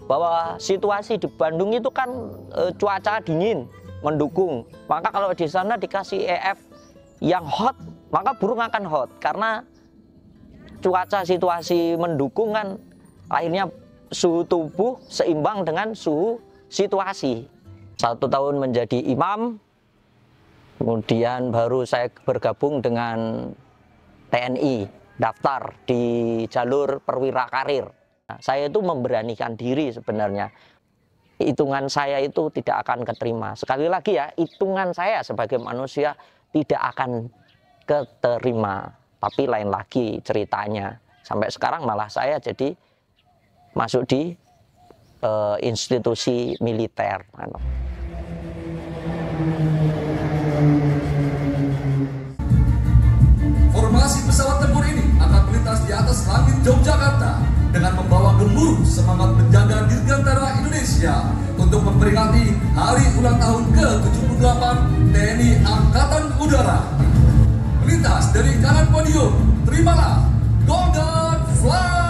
bahwa situasi di Bandung itu kan cuaca dingin mendukung. Maka kalau di sana dikasih EF yang hot, maka burung akan hot karena cuaca situasi mendukung kan, akhirnya suhu tubuh seimbang dengan suhu situasi. 1 tahun menjadi imam, kemudian baru saya bergabung dengan TNI, daftar di jalur perwira karir. Nah, saya itu memberanikan diri sebenarnya. Hitungan saya itu tidak akan keterima. Sekali lagi ya, hitungan saya sebagai manusia tidak akan keterima. Tapi lain lagi ceritanya. Sampai sekarang malah saya jadi masuk di institusi militer. Formasi pesawat tempur ini akan melintas di atas langit Yogyakarta dengan membawa gemuruh semangat penjaga Dirgantara Indonesia untuk memperingati hari ulang tahun ke-78 TNI Angkatan Udara. Melintas dari kanan podium, terimalah Golden Flight.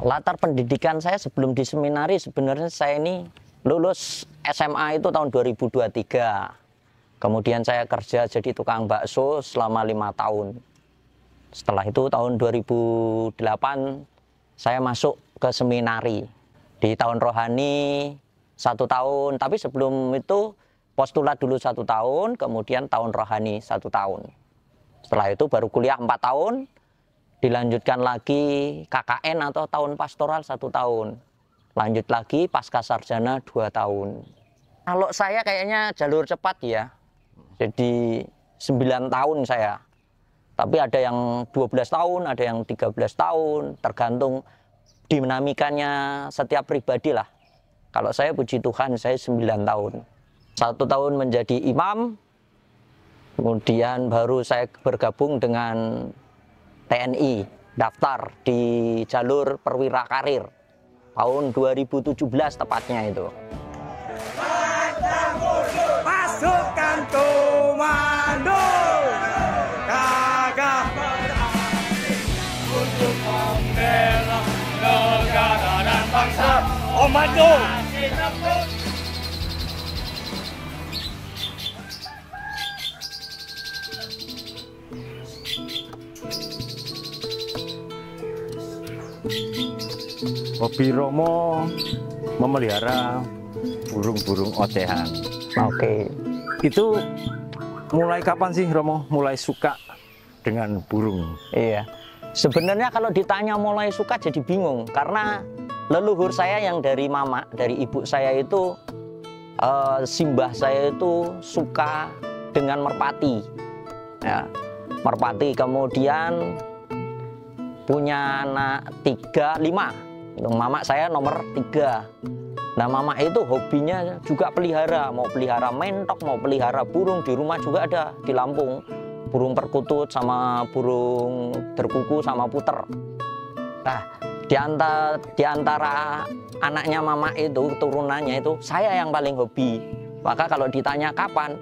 Latar pendidikan saya sebelum di seminari, sebenarnya saya ini lulus SMA itu tahun 2023. Kemudian saya kerja jadi tukang bakso selama 5 tahun. Setelah itu tahun 2008 saya masuk ke seminari. Di tahun rohani 1 tahun, tapi sebelum itu postulat dulu 1 tahun, kemudian tahun rohani 1 tahun. Setelah itu baru kuliah 4 tahun, dilanjutkan lagi KKN atau tahun pastoral 1 tahun. Lanjut lagi pasca sarjana 2 tahun. Kalau saya kayaknya jalur cepat ya, jadi 9 tahun saya. Tapi ada yang 12 tahun, ada yang 13 tahun, tergantung dinamikanya setiap pribadi lah. Kalau saya puji Tuhan, saya 9 tahun. 1 tahun menjadi imam, kemudian baru saya bergabung dengan TNI, daftar di jalur perwira karir tahun 2017 tepatnya itu. Pasukan komando gagah berani untuk membela negara dan bangsa. Komando. Hobi Romo memelihara burung-burung ocehan. Oke. Itu mulai kapan sih Romo mulai suka dengan burung? Iya. Sebenarnya kalau ditanya mulai suka jadi bingung karena leluhur saya yang dari mama, dari ibu saya itu simbah saya itu suka dengan merpati. Ya, merpati. Kemudian punya anak 3, 5. Mama saya nomor 3. Nah, mama itu hobinya juga pelihara, mau pelihara mentok, mau pelihara burung. Di rumah juga ada di Lampung, burung perkutut sama burung derkuku sama puter. Nah, di antara anaknya mama itu, turunannya itu, saya yang paling hobi. Maka kalau ditanya kapan,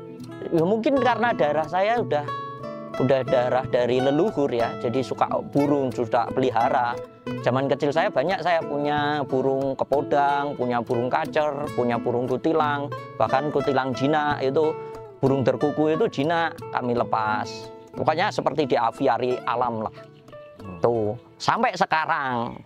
ya mungkin karena darah saya udah darah dari leluhur ya, jadi suka burung, sudah pelihara. Zaman kecil saya banyak, saya punya burung kepodang, punya burung kacer, punya burung kutilang, bahkan kutilang jinak itu, burung derkuku itu jinak kami lepas. Pokoknya seperti di aviari alam lah. Tuh, sampai sekarang.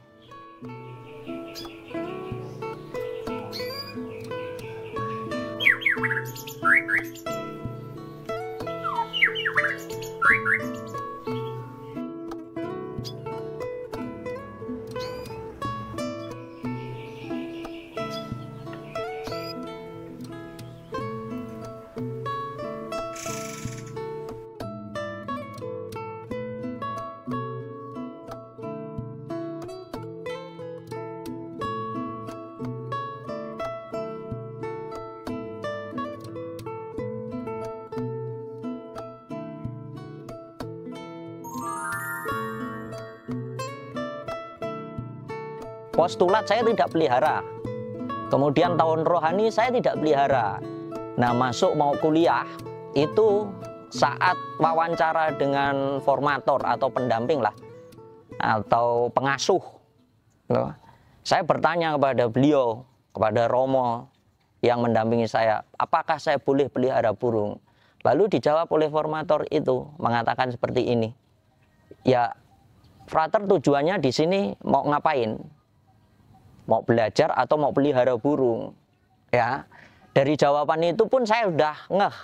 Postulat saya tidak pelihara. Kemudian tahun rohani saya tidak pelihara. Nah, masuk mau kuliah itu saat wawancara dengan formator atau pendamping lah. atau pengasuh. Saya bertanya kepada beliau, kepada Romo yang mendampingi saya, apakah saya boleh pelihara burung? Lalu dijawab oleh formator itu, mengatakan seperti ini, ya frater tujuannya di sini mau ngapain? Mau belajar atau mau pelihara burung? Ya, dari jawaban itu pun saya udah ngeh.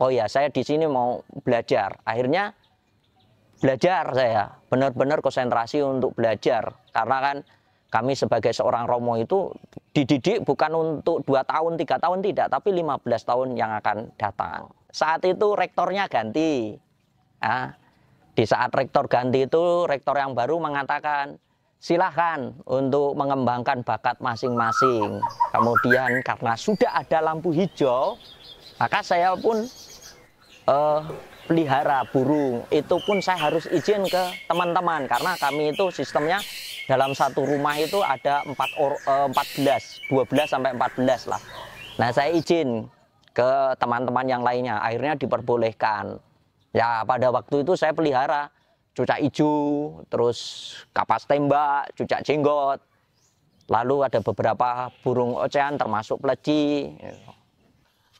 Oh ya, saya di sini mau belajar. Akhirnya belajar saya, benar-benar konsentrasi untuk belajar. Karena kan kami sebagai seorang Romo itu dididik bukan untuk 2 tahun, 3 tahun tidak, tapi 15 tahun yang akan datang. Saat itu rektornya ganti. Ya, di saat rektor ganti itu, rektor yang baru mengatakan, silahkan untuk mengembangkan bakat masing-masing. Kemudian karena sudah ada lampu hijau, maka saya pun pelihara burung. Itu pun saya harus izin ke teman-teman, karena kami itu sistemnya dalam satu rumah itu ada 12 sampai 14 lah. Nah, saya izin ke teman-teman yang lainnya, akhirnya diperbolehkan. Ya, pada waktu itu saya pelihara cucak hijau, terus kapas tembak, cucak jenggot. Lalu ada beberapa burung ocehan termasuk pleci.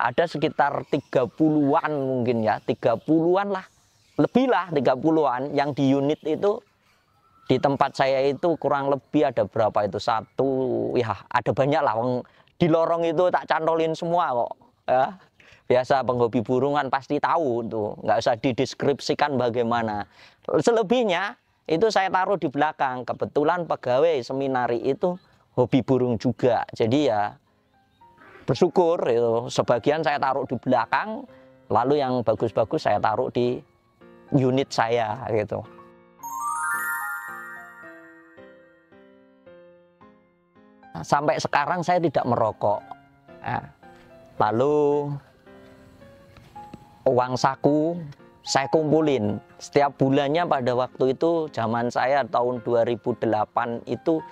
Ada sekitar 30-an mungkin ya, 30-an lah. Lebih lah 30-an yang di unit itu. Di tempat saya itu kurang lebih ada berapa itu? Satu, ya ada banyak lah. Di lorong itu tak cantolin semua kok. Ya. Biasa penghobi burung kan pasti tahu tuh, nggak usah dideskripsikan bagaimana. Selebihnya itu saya taruh di belakang. Kebetulan pegawai seminari itu hobi burung juga. Jadi ya bersyukur itu. Sebagian saya taruh di belakang, lalu yang bagus-bagus saya taruh di unit saya gitu. Sampai sekarang saya tidak merokok. Nah, lalu uang saku saya kumpulin setiap bulannya. Pada waktu itu zaman saya tahun 2008 itu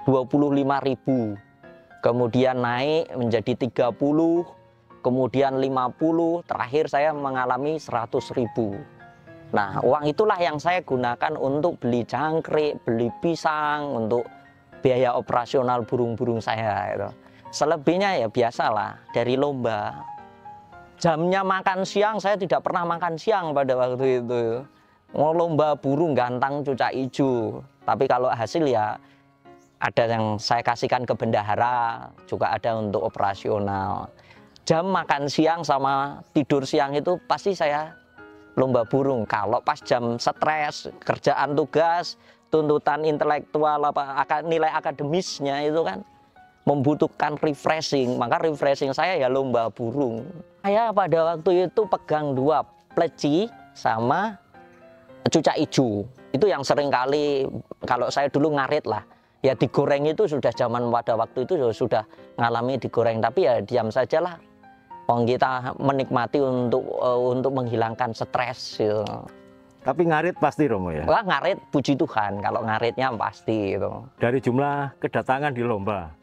25.000, kemudian naik menjadi 30, kemudian 50, terakhir saya mengalami 100.000. Nah, uang itulah yang saya gunakan untuk beli jangkrik, beli pisang, untuk biaya operasional burung-burung saya itu. Selebihnya ya biasalah dari lomba. Jamnya makan siang saya tidak pernah makan siang pada waktu itu. Mau lomba burung gantang cucak hijau. Tapi kalau hasil ya ada yang saya kasihkan ke bendahara, juga ada untuk operasional. Jam makan siang sama tidur siang itu pasti saya lomba burung. Kalau pas jam stres, kerjaan tugas, tuntutan intelektual, nilai akademisnya itu kan membutuhkan refreshing, maka refreshing saya ya lomba burung. Saya pada waktu itu pegang 2 pleci sama cucak hijau. Itu yang sering kali kalau saya dulu ngarit lah. Ya digoreng itu sudah zaman pada waktu itu sudah ngalami digoreng, tapi ya diam sajalah. Kita menikmati untuk menghilangkan stres gitu. Tapi ngarit pasti Romo ya? Wah, ngarit puji Tuhan, kalau ngaritnya pasti itu. Dari jumlah kedatangan di lomba,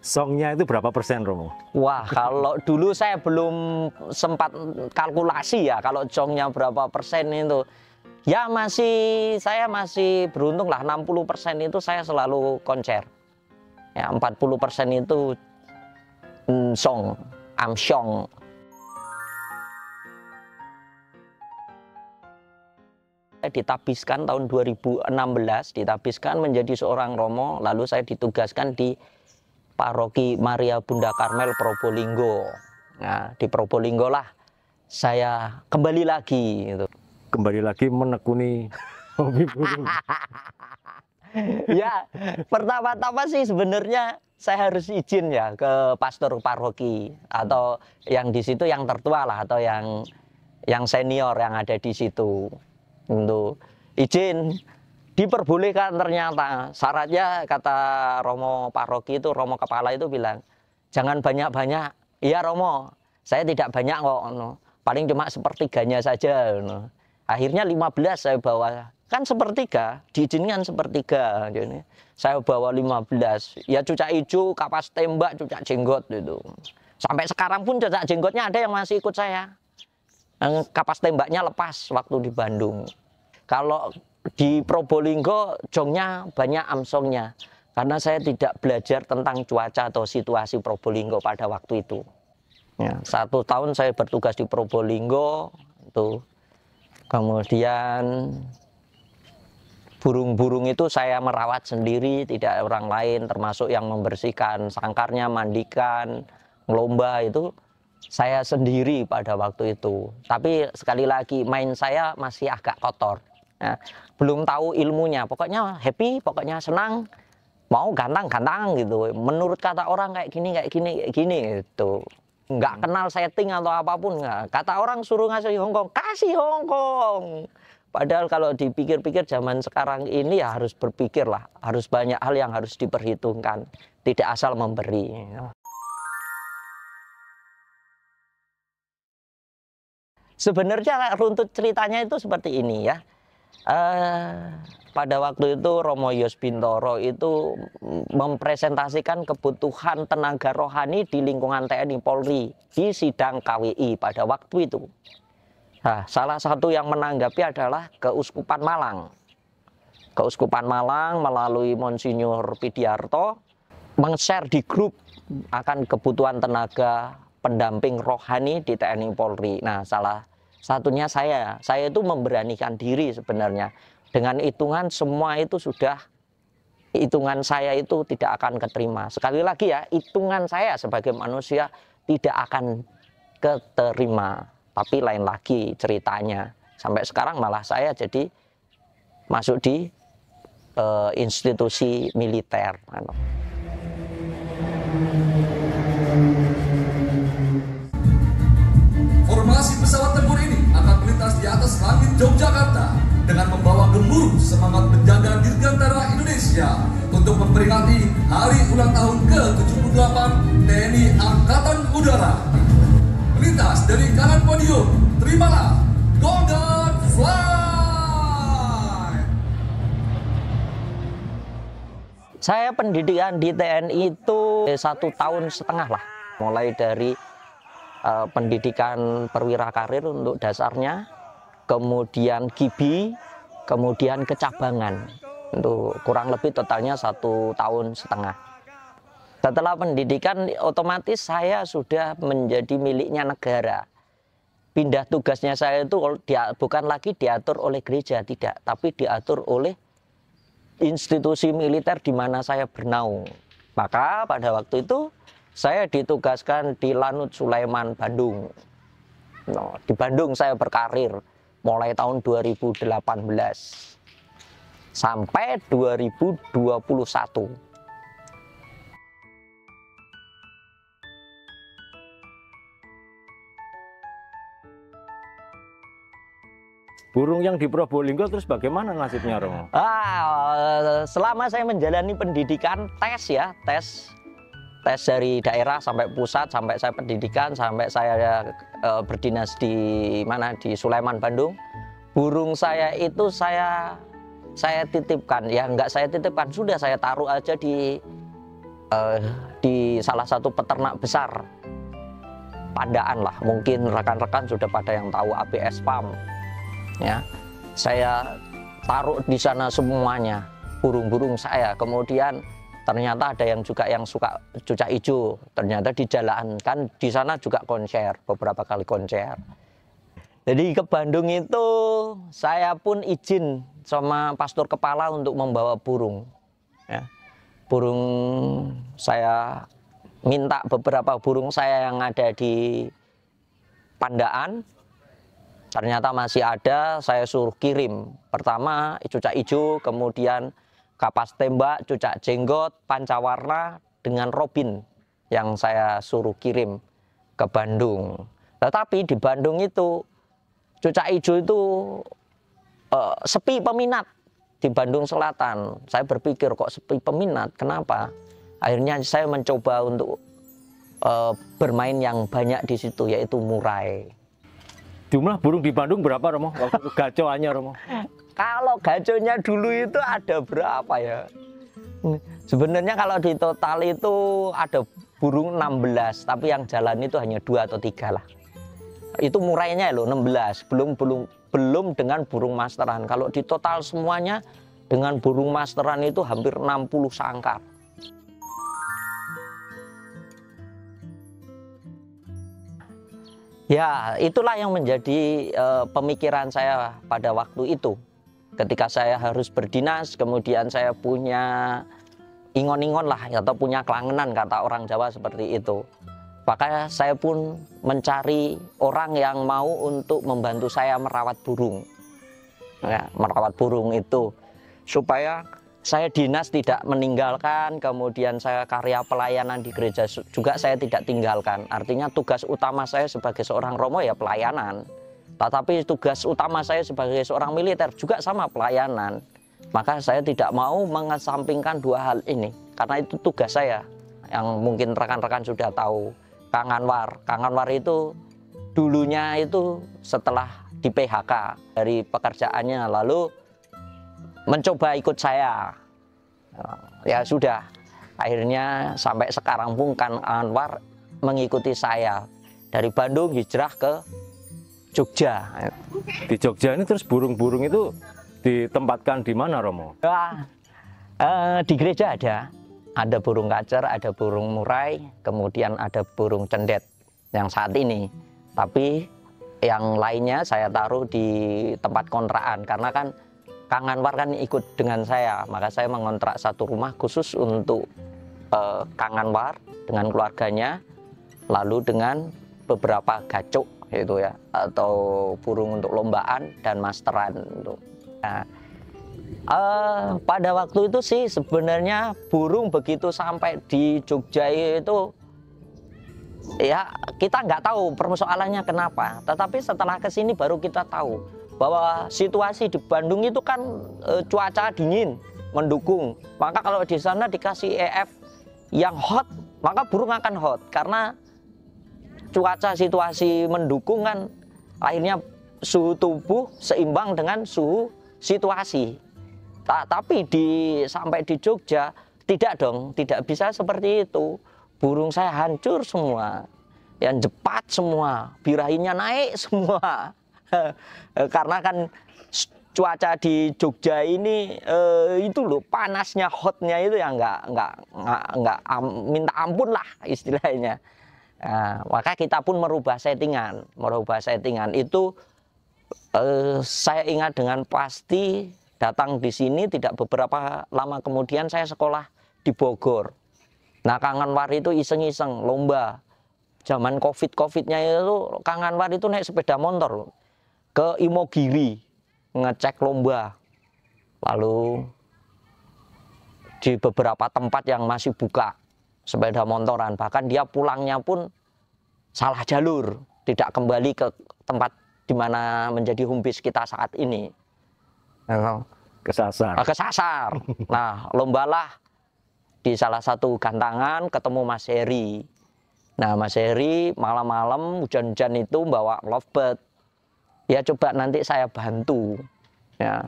songnya itu berapa persen Romo? Wah, kalau dulu saya belum sempat kalkulasi ya, kalau songnya berapa persen itu. Ya saya masih beruntung lah, 60% itu saya selalu konser. Ya 40% itu song, amsyong. Ditabiskan tahun 2016, ditabiskan menjadi seorang Romo, lalu saya ditugaskan di Paroki Maria Bunda Karmel Probolinggo. Nah, di Probolinggo lah saya kembali lagi gitu. Kembali lagi menekuni hobi burung. Ya, pertama-tama sih sebenarnya saya harus izin ya ke pastor paroki atau yang di situ yang tertua lah, atau yang senior yang ada di situ. Untuk izin, diperbolehkan. Ternyata syaratnya kata Romo paroki itu, Romo kepala itu bilang, jangan banyak-banyak. Iya Romo, saya tidak banyak kok, paling cuma sepertiganya saja. Akhirnya 15 saya bawa, kan sepertiga, diizinkan sepertiga. Jadi saya bawa 15, ya cucak hijau, kapas tembak, cucak jenggot itu. Sampai sekarang pun cucak jenggotnya ada yang masih ikut saya. Kapas tembaknya lepas waktu di Bandung. Kalau di Probolinggo jongnya banyak amsongnya. Karena saya tidak belajar tentang cuaca atau situasi Probolinggo pada waktu itu. Ya, 1 tahun saya bertugas di Probolinggo, itu kemudian burung-burung itu saya merawat sendiri, tidak ada orang lain, termasuk yang membersihkan sangkarnya, mandikan, ngelomba itu saya sendiri pada waktu itu. Tapi sekali lagi main saya masih agak kotor. Ya, belum tahu ilmunya, pokoknya happy, pokoknya senang, mau gantang-gantang gitu. Menurut kata orang kayak gini gitu. Nggak kenal setting atau apapun, nggak. Kata orang suruh ngasih Hongkong, kasih Hongkong. Padahal kalau dipikir-pikir zaman sekarang ini ya harus berpikir lah, harus banyak hal yang harus diperhitungkan, tidak asal memberi. Sebenarnya runtut ceritanya itu seperti ini ya. Pada waktu itu Romo Yos Bintoro itu mempresentasikan kebutuhan tenaga rohani di lingkungan TNI Polri di sidang KWI pada waktu itu. Nah, salah satu yang menanggapi adalah Keuskupan Malang. Keuskupan Malang melalui Monsinyur Pidiarto meng-share di grup akan kebutuhan tenaga pendamping rohani di TNI Polri. Nah, salah satunya saya itu memberanikan diri sebenarnya. Dengan hitungan semua itu sudah, hitungan saya itu tidak akan keterima. Sekali lagi ya, hitungan saya sebagai manusia tidak akan keterima. Tapi lain lagi ceritanya. Sampai sekarang malah saya jadi masuk di institusi militer. Formasi pesawat tempur ini akan melintas di atas langit Yogyakarta dengan membawa gemuruh semangat penjaga Dirgantara Indonesia untuk memperingati hari ulang tahun ke-78 TNI Angkatan Udara. Melintas dari kanan podium, terimalah Golden Flight. Saya pendidikan di TNI itu 1,5 tahun lah. Mulai dari pendidikan perwira karir untuk dasarnya, kemudian KIBI, kemudian kecabangan. Untuk kurang lebih totalnya 1,5 tahun. Setelah pendidikan otomatis saya sudah menjadi miliknya negara. Pindah tugasnya saya itu bukan lagi diatur oleh gereja, tidak, tapi diatur oleh institusi militer di mana saya bernaung. Maka pada waktu itu saya ditugaskan di Lanut Sulaiman, Bandung. Di Bandung saya berkarir mulai tahun 2018 sampai 2021. Burung yang di Probolinggo terus bagaimana nasibnya, Romo? Selama saya menjalani pendidikan tes dari daerah sampai pusat, sampai saya pendidikan, sampai saya berdinas di Sulaiman, Bandung. Burung saya itu saya titipkan, ya enggak saya titipkan, sudah saya taruh aja di salah satu peternak besar Pandaan lah. Mungkin rekan-rekan sudah pada yang tahu ABS Farm. Ya, saya taruh di sana semuanya burung-burung saya. Kemudian ternyata ada yang juga yang suka cucak hijau. Ternyata dijalankan di sana juga konser, beberapa kali konser. Jadi ke Bandung itu saya pun izin sama pastor kepala untuk membawa burung. Ya, burung saya minta beberapa burung saya yang ada di Pandaan. Ternyata masih ada, saya suruh kirim. Pertama cucak hijau, kemudian kapas tembak, cucak jenggot, pancawarna dengan robin yang saya suruh kirim ke Bandung. Tetapi di Bandung itu cucak hijau itu sepi peminat di Bandung Selatan. Saya berpikir kok sepi peminat, kenapa? Akhirnya saya mencoba untuk bermain yang banyak di situ, yaitu murai. Jumlah burung di Bandung berapa, Romo? Waktu itu gacoannya, Romo? Kalau gaconya dulu itu ada berapa ya? Sebenarnya kalau di total itu ada burung 16, tapi yang jalan itu hanya 2 atau 3 lah. Itu murainya loh 16, belum belum dengan burung masteran. Kalau di total semuanya dengan burung masteran itu hampir 60 sangkar. Ya, itulah yang menjadi pemikiran saya pada waktu itu. Ketika saya harus berdinas, kemudian saya punya ingon-ingon lah, atau punya kelangenan, kata orang Jawa seperti itu. Maka saya pun mencari orang yang mau untuk membantu saya merawat burung. Ya, merawat burung itu. Supaya saya dinas tidak meninggalkan, kemudian saya karya pelayanan di gereja juga saya tidak tinggalkan. Artinya tugas utama saya sebagai seorang romo ya pelayanan. Tetapi tugas utama saya sebagai seorang militer juga sama, pelayanan. Maka saya tidak mau mengesampingkan dua hal ini. Karena itu tugas saya. Yang mungkin rekan-rekan sudah tahu, Kang Anwar. Kang Anwar itu dulunya itu setelah di PHK dari pekerjaannya, lalu mencoba ikut saya. Ya sudah, akhirnya sampai sekarang pun Kang Anwar mengikuti saya dari Bandung hijrah ke Jogja. Di Jogja ini terus burung-burung itu ditempatkan di mana, Romo? Nah, di gereja ada burung kacer, ada burung murai, kemudian ada burung cendet yang saat ini. Tapi yang lainnya saya taruh di tempat kontrakan, karena kan Kang Anwar kan ikut dengan saya, maka saya mengontrak satu rumah khusus untuk Kang Anwar dengan keluarganya, lalu dengan beberapa gacuk gitu ya, atau burung untuk lombaan dan masteran. Nah, pada waktu itu sih sebenarnya burung begitu sampai di Jogja itu ya kita nggak tahu persoalannya kenapa, tetapi setelah kesini baru kita tahu bahwa situasi di Bandung itu kan cuaca dingin mendukung. Maka kalau di sana dikasih EF yang hot, maka burung akan hot. Karena cuaca situasi mendukung kan, akhirnya suhu tubuh seimbang dengan suhu situasi. Tapi sampai di Jogja tidak dong, tidak bisa seperti itu. Burung saya hancur semua, yang jepat semua, birahinya naik semua. Karena kan cuaca di Jogja ini itu loh, panasnya, hotnya itu ya nggak minta ampun lah istilahnya. Nah, maka kita pun merubah settingan itu. Saya ingat dengan pasti datang di sini, tidak beberapa lama kemudian saya sekolah di Bogor. Nah, Kang Anwar itu iseng-iseng lomba zaman COVID-nya itu, Kang Anwar itu naik sepeda motor loh ke Imogiri ngecek lomba, lalu di beberapa tempat yang masih buka sepeda motoran, bahkan dia pulangnya pun salah jalur, tidak kembali ke tempat di mana menjadi home base kita saat ini. Kesasar. Nah, lombalah di salah satu gantangan, ketemu Mas Heri. Nah, Mas Heri malam-malam hujan-hujan itu bawa lovebird. Ya coba nanti saya bantu, ya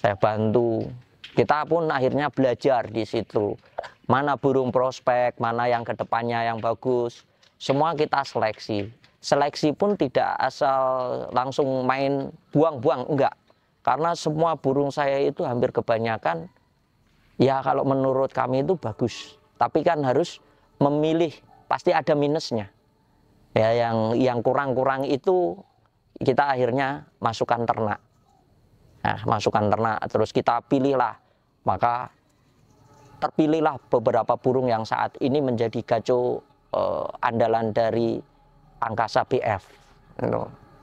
saya bantu. Kita pun akhirnya belajar di situ, mana burung prospek, mana yang kedepannya yang bagus. Semua kita seleksi. Seleksi pun tidak asal langsung main buang-buang, enggak. Karena semua burung saya itu hampir kebanyakan, ya kalau menurut kami itu bagus. Tapi kan harus memilih, pasti ada minusnya. Ya yang kurang-kurang itu kita akhirnya masukkan ternak. Nah, masukkan ternak, terus kita pilihlah. Maka terpilihlah beberapa burung yang saat ini menjadi gaco andalan dari Angkasa BF.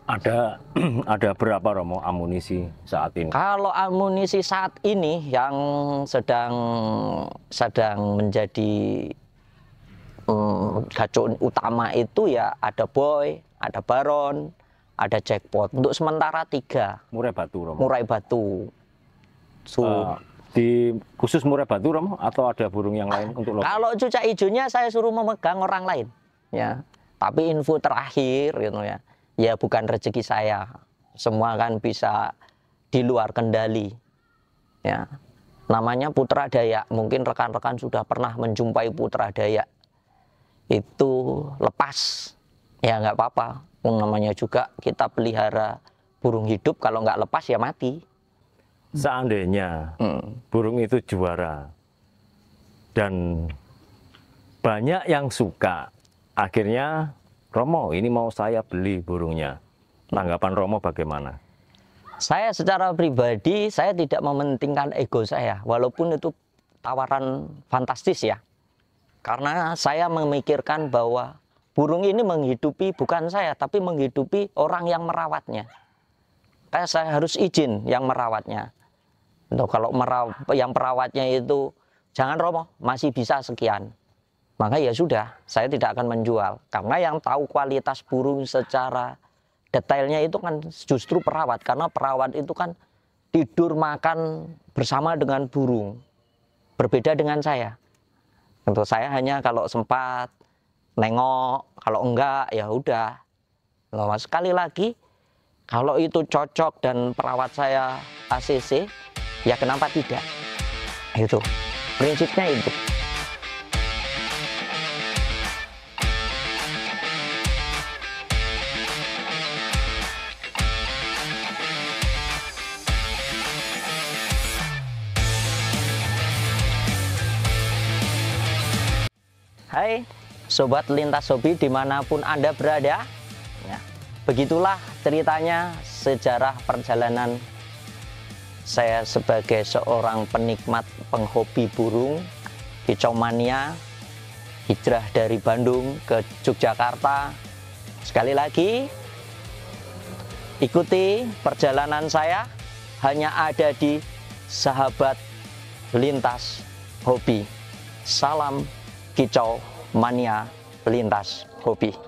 Ada berapa, Romo, amunisi saat ini? Kalau amunisi saat ini yang sedang menjadi gaco utama itu ya ada Boy, ada Baron, ada Jackpot. Untuk sementara 3. Murai batu, Romo. Murai batu. Di khusus murai batu, Romo, atau ada burung yang lain untuk lomba? Kalau cucak hijaunya saya suruh memegang orang lain, ya. Tapi info terakhir, gitu ya. Ya bukan rezeki saya. Semua kan bisa di luar kendali. Ya. Namanya Putra Dayak. Mungkin rekan-rekan sudah pernah menjumpai Putra Dayak. Itu lepas. Ya nggak apa-apa. Namanya juga kita pelihara burung hidup, kalau nggak lepas ya mati. Seandainya burung itu juara dan banyak yang suka, akhirnya Romo ini mau saya beli burungnya. Tanggapan Romo bagaimana? Saya secara pribadi, saya tidak mementingkan ego saya, walaupun itu tawaran fantastis ya. Karena saya memikirkan bahwa burung ini menghidupi bukan saya, tapi menghidupi orang yang merawatnya. Kayak saya harus izin yang merawatnya. Untuk kalau yang perawatnya itu, jangan Romo, masih bisa sekian. Maka ya sudah, saya tidak akan menjual. Karena yang tahu kualitas burung secara detailnya itu kan justru perawat. Karena perawat itu kan tidur makan bersama dengan burung. Berbeda dengan saya. Untuk saya hanya kalau sempat nengok, kalau enggak ya udah. Nah, sekali lagi, kalau itu cocok dan perawat saya ACC, ya kenapa tidak? Itu prinsipnya itu. Hai Sobat Lintas Hobi dimanapun Anda berada, ya, begitulah ceritanya sejarah perjalanan saya sebagai seorang penikmat penghobi burung, kicau mania, hijrah dari Bandung ke Yogyakarta. Sekali lagi, ikuti perjalanan saya, hanya ada di Sahabat Lintas Hobi. Salam Kicau Mania Lintas Hobi.